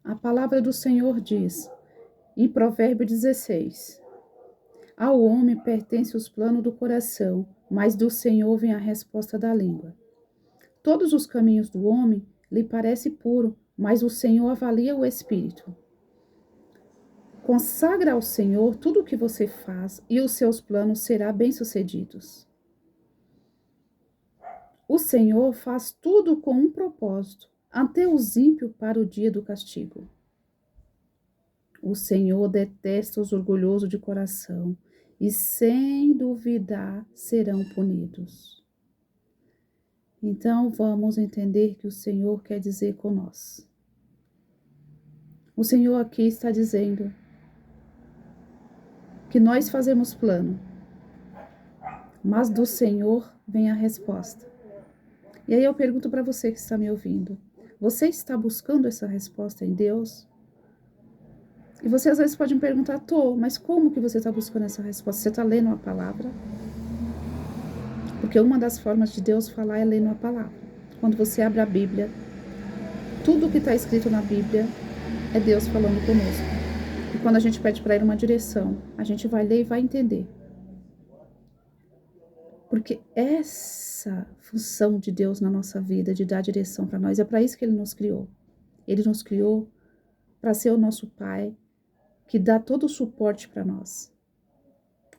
A palavra do Senhor diz, em Provérbio 16, ao homem pertence os planos do coração, mas do Senhor vem a resposta da língua. Todos os caminhos do homem lhe parecem puros, mas o Senhor avalia o espírito. Consagra ao Senhor tudo o que você faz e os seus planos serão bem-sucedidos. O Senhor faz tudo com um propósito, ante os ímpios para o dia do castigo. O Senhor detesta os orgulhosos de coração e, sem duvidar, serão punidos. Então, vamos entender o que o Senhor quer dizer com nós. O Senhor aqui está dizendo que nós fazemos plano, mas do Senhor vem a resposta. E aí eu pergunto para você que está me ouvindo, você está buscando essa resposta em Deus? E você às vezes pode me perguntar, mas como que você está buscando essa resposta? Você está lendo a palavra? Porque uma das formas de Deus falar é lendo a palavra. Quando você abre a Bíblia, tudo que está escrito na Bíblia é Deus falando conosco. E quando a gente pede para Ele uma direção, a gente vai ler e vai entender. Porque essa função de Deus na nossa vida, de dar direção para nós, é para isso que Ele nos criou. Ele nos criou para ser o nosso Pai, que dá todo o suporte para nós,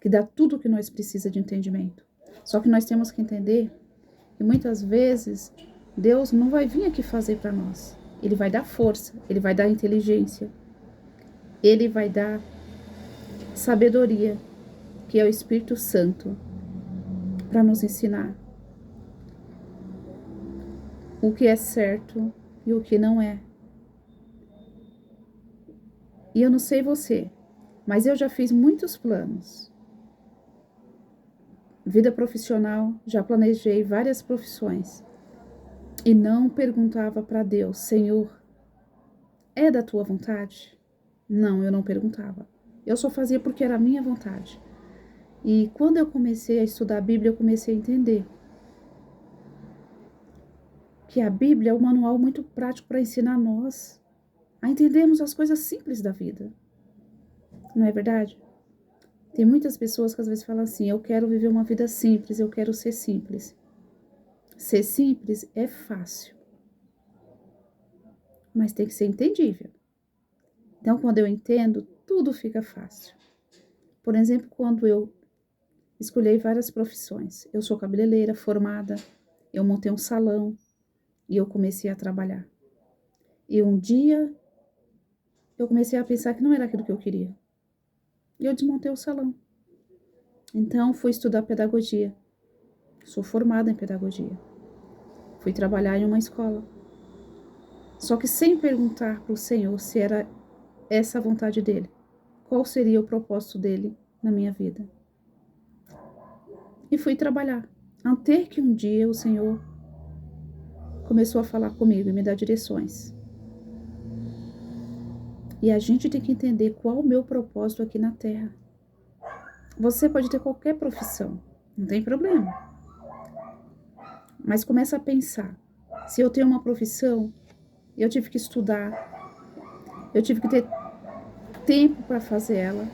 que dá tudo o que nós precisamos de entendimento. Só que nós temos que entender que muitas vezes Deus não vai vir aqui fazer para nós. Ele vai dar força, Ele vai dar inteligência, Ele vai dar sabedoria, que é o Espírito Santo, para nos ensinar o que é certo e o que não é. E eu não sei você, mas eu já fiz muitos planos. Vida profissional, já planejei várias profissões. E não perguntava para Deus, Senhor, é da tua vontade? Não, eu não perguntava. Eu só fazia porque era a minha vontade. E quando eu comecei a estudar a Bíblia, eu comecei a entender que a Bíblia é um manual muito prático para ensinar nós a entendermos as coisas simples da vida. Não é verdade? Tem muitas pessoas que às vezes falam assim, eu quero viver uma vida simples, eu quero ser simples. Ser simples é fácil, mas tem que ser entendível. Então, quando eu entendo, tudo fica fácil. Por exemplo, quando eu escolhi várias profissões. Eu sou cabeleireira formada, eu montei um salão e eu comecei a trabalhar. E um dia eu comecei a pensar que não era aquilo que eu queria. E eu desmontei o salão. Então, fui estudar pedagogia. Sou formada em pedagogia. Fui trabalhar em uma escola. Só que sem perguntar para o Senhor se era essa a vontade dele. Qual seria o propósito dele na minha vida. E fui trabalhar. Até que um dia o Senhor começou a falar comigo e me dar direções. E a gente tem que entender qual o meu propósito aqui na Terra. Você pode ter qualquer profissão, não tem problema. Mas começa a pensar, se eu tenho uma profissão, eu tive que estudar, eu tive que ter tempo para fazer ela.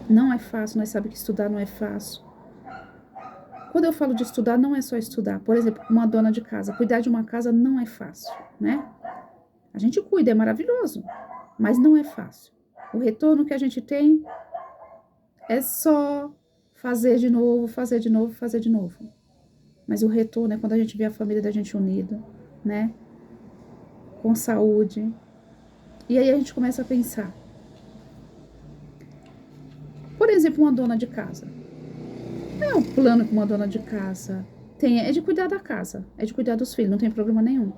Não é fácil, nós sabemos que estudar não é fácil. Quando eu falo de estudar, não é só estudar. Por exemplo, uma dona de casa, cuidar de uma casa não é fácil, né? A gente cuida, é maravilhoso, mas não é fácil. O retorno que a gente tem é só fazer de novo, fazer de novo, fazer de novo. Mas o retorno é quando a gente vê a família da gente unida, né? Com saúde. E aí a gente começa a pensar. Por exemplo, uma dona de casa. É um plano que uma dona de casa tem, é de cuidar da casa, é de cuidar dos filhos, não tem problema nenhum.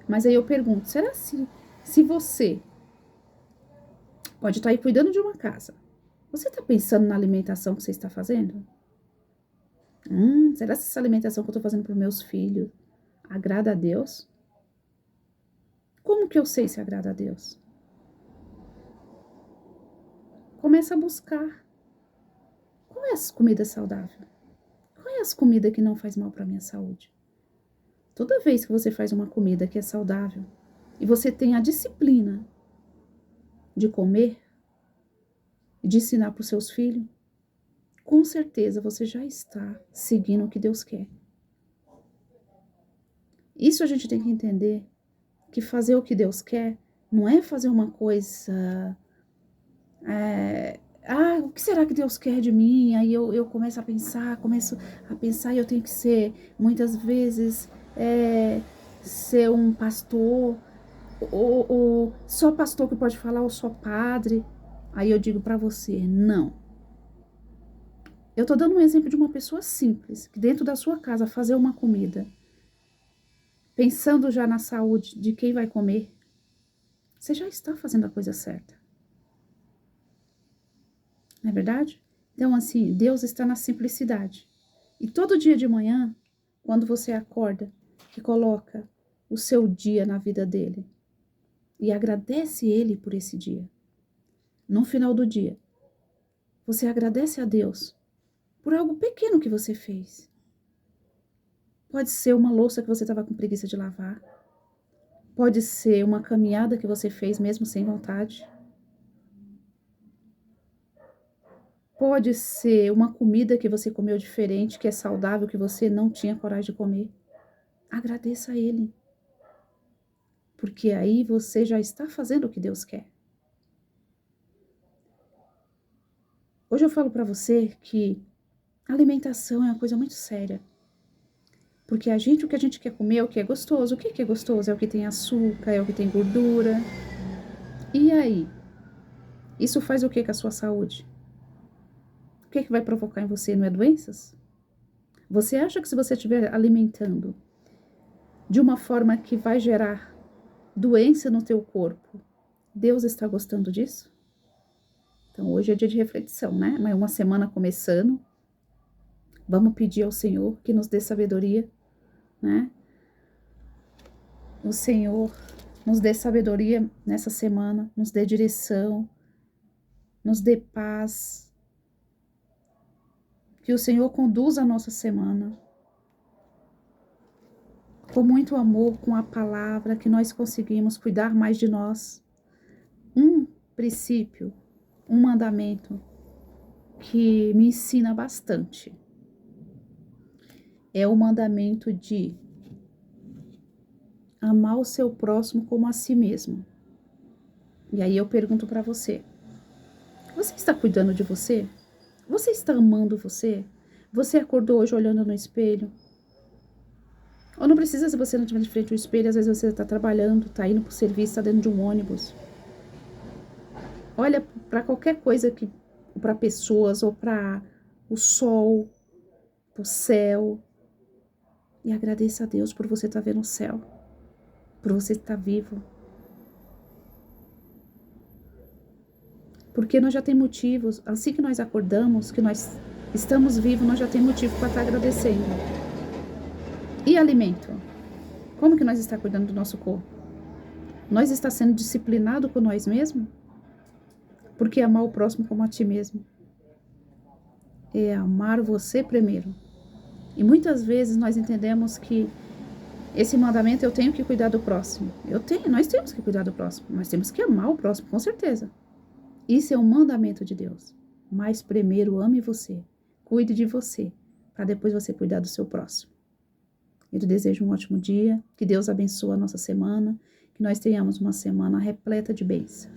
Mas aí eu pergunto, será se você pode estar aí cuidando de uma casa, você está pensando na alimentação que você está fazendo? Será que essa alimentação que eu estou fazendo para os meus filhos agrada a Deus? Como que eu sei se agrada a Deus? Começa a buscar. Qual é as comidas saudáveis? Qual é as comidas que não faz mal para a minha saúde? Toda vez que você faz uma comida que é saudável e você tem a disciplina de comer, de ensinar para os seus filhos, com certeza você já está seguindo o que Deus quer. Isso a gente tem que entender, que fazer o que Deus quer não é fazer uma coisa... o que será que Deus quer de mim? Aí eu começo a pensar e eu tenho que ser, muitas vezes, ser um pastor, ou só pastor que pode falar, ou só padre. Aí eu digo para você, não. Eu tô dando um exemplo de uma pessoa simples, que dentro da sua casa fazer uma comida, pensando já na saúde de quem vai comer, você já está fazendo a coisa certa. Não é verdade? Então, assim, Deus está na simplicidade. E todo dia de manhã, quando você acorda e coloca o seu dia na vida dele e agradece ele por esse dia, no final do dia, você agradece a Deus por algo pequeno que você fez. Pode ser uma louça que você estava com preguiça de lavar. Pode ser uma caminhada que você fez mesmo sem vontade. Pode ser uma comida que você comeu diferente, que é saudável, que você não tinha coragem de comer. Agradeça a Ele. Porque aí você já está fazendo o que Deus quer. Hoje eu falo para você que alimentação é uma coisa muito séria. Porque o que a gente quer comer é o que é gostoso. O que é gostoso? É o que tem açúcar, é o que tem gordura. E aí? Isso faz o que com a sua saúde? O que vai provocar em você? Não é doenças? Você acha que se você estiver alimentando de uma forma que vai gerar doença no teu corpo, Deus está gostando disso? Então hoje é dia de reflexão, né? Mas uma semana começando, vamos pedir ao Senhor que nos dê sabedoria, né? O Senhor nos dê sabedoria nessa semana, nos dê direção, nos dê paz. Que o Senhor conduza a nossa semana com muito amor, com a palavra, que nós conseguimos cuidar mais de nós. Um princípio, um mandamento que me ensina bastante é o mandamento de amar o seu próximo como a si mesmo. E aí eu pergunto para você, você está cuidando de você? Você está amando você? Você acordou hoje olhando no espelho? Ou não precisa, se você não estiver de frente ao espelho, às vezes você está trabalhando, está indo para o serviço, está dentro de um ônibus. Olha para qualquer coisa, para pessoas, ou para o sol, para o céu, e agradeça a Deus por você estar vendo o céu, por você estar vivo. Porque nós já temos motivos, assim que nós acordamos, que nós estamos vivos, nós já temos motivo para estar agradecendo. E alimento? Como que nós está cuidando do nosso corpo? Nós está sendo disciplinado com nós mesmos? Porque amar o próximo como a ti mesmo é amar você primeiro. E muitas vezes nós entendemos que esse mandamento eu tenho que cuidar do próximo. Nós temos que cuidar do próximo. Nós temos que amar o próximo, com certeza. Isso é um mandamento de Deus. Mas primeiro ame você. Cuide de você, para depois você cuidar do seu próximo. Eu te desejo um ótimo dia. Que Deus abençoe a nossa semana. Que nós tenhamos uma semana repleta de bênção.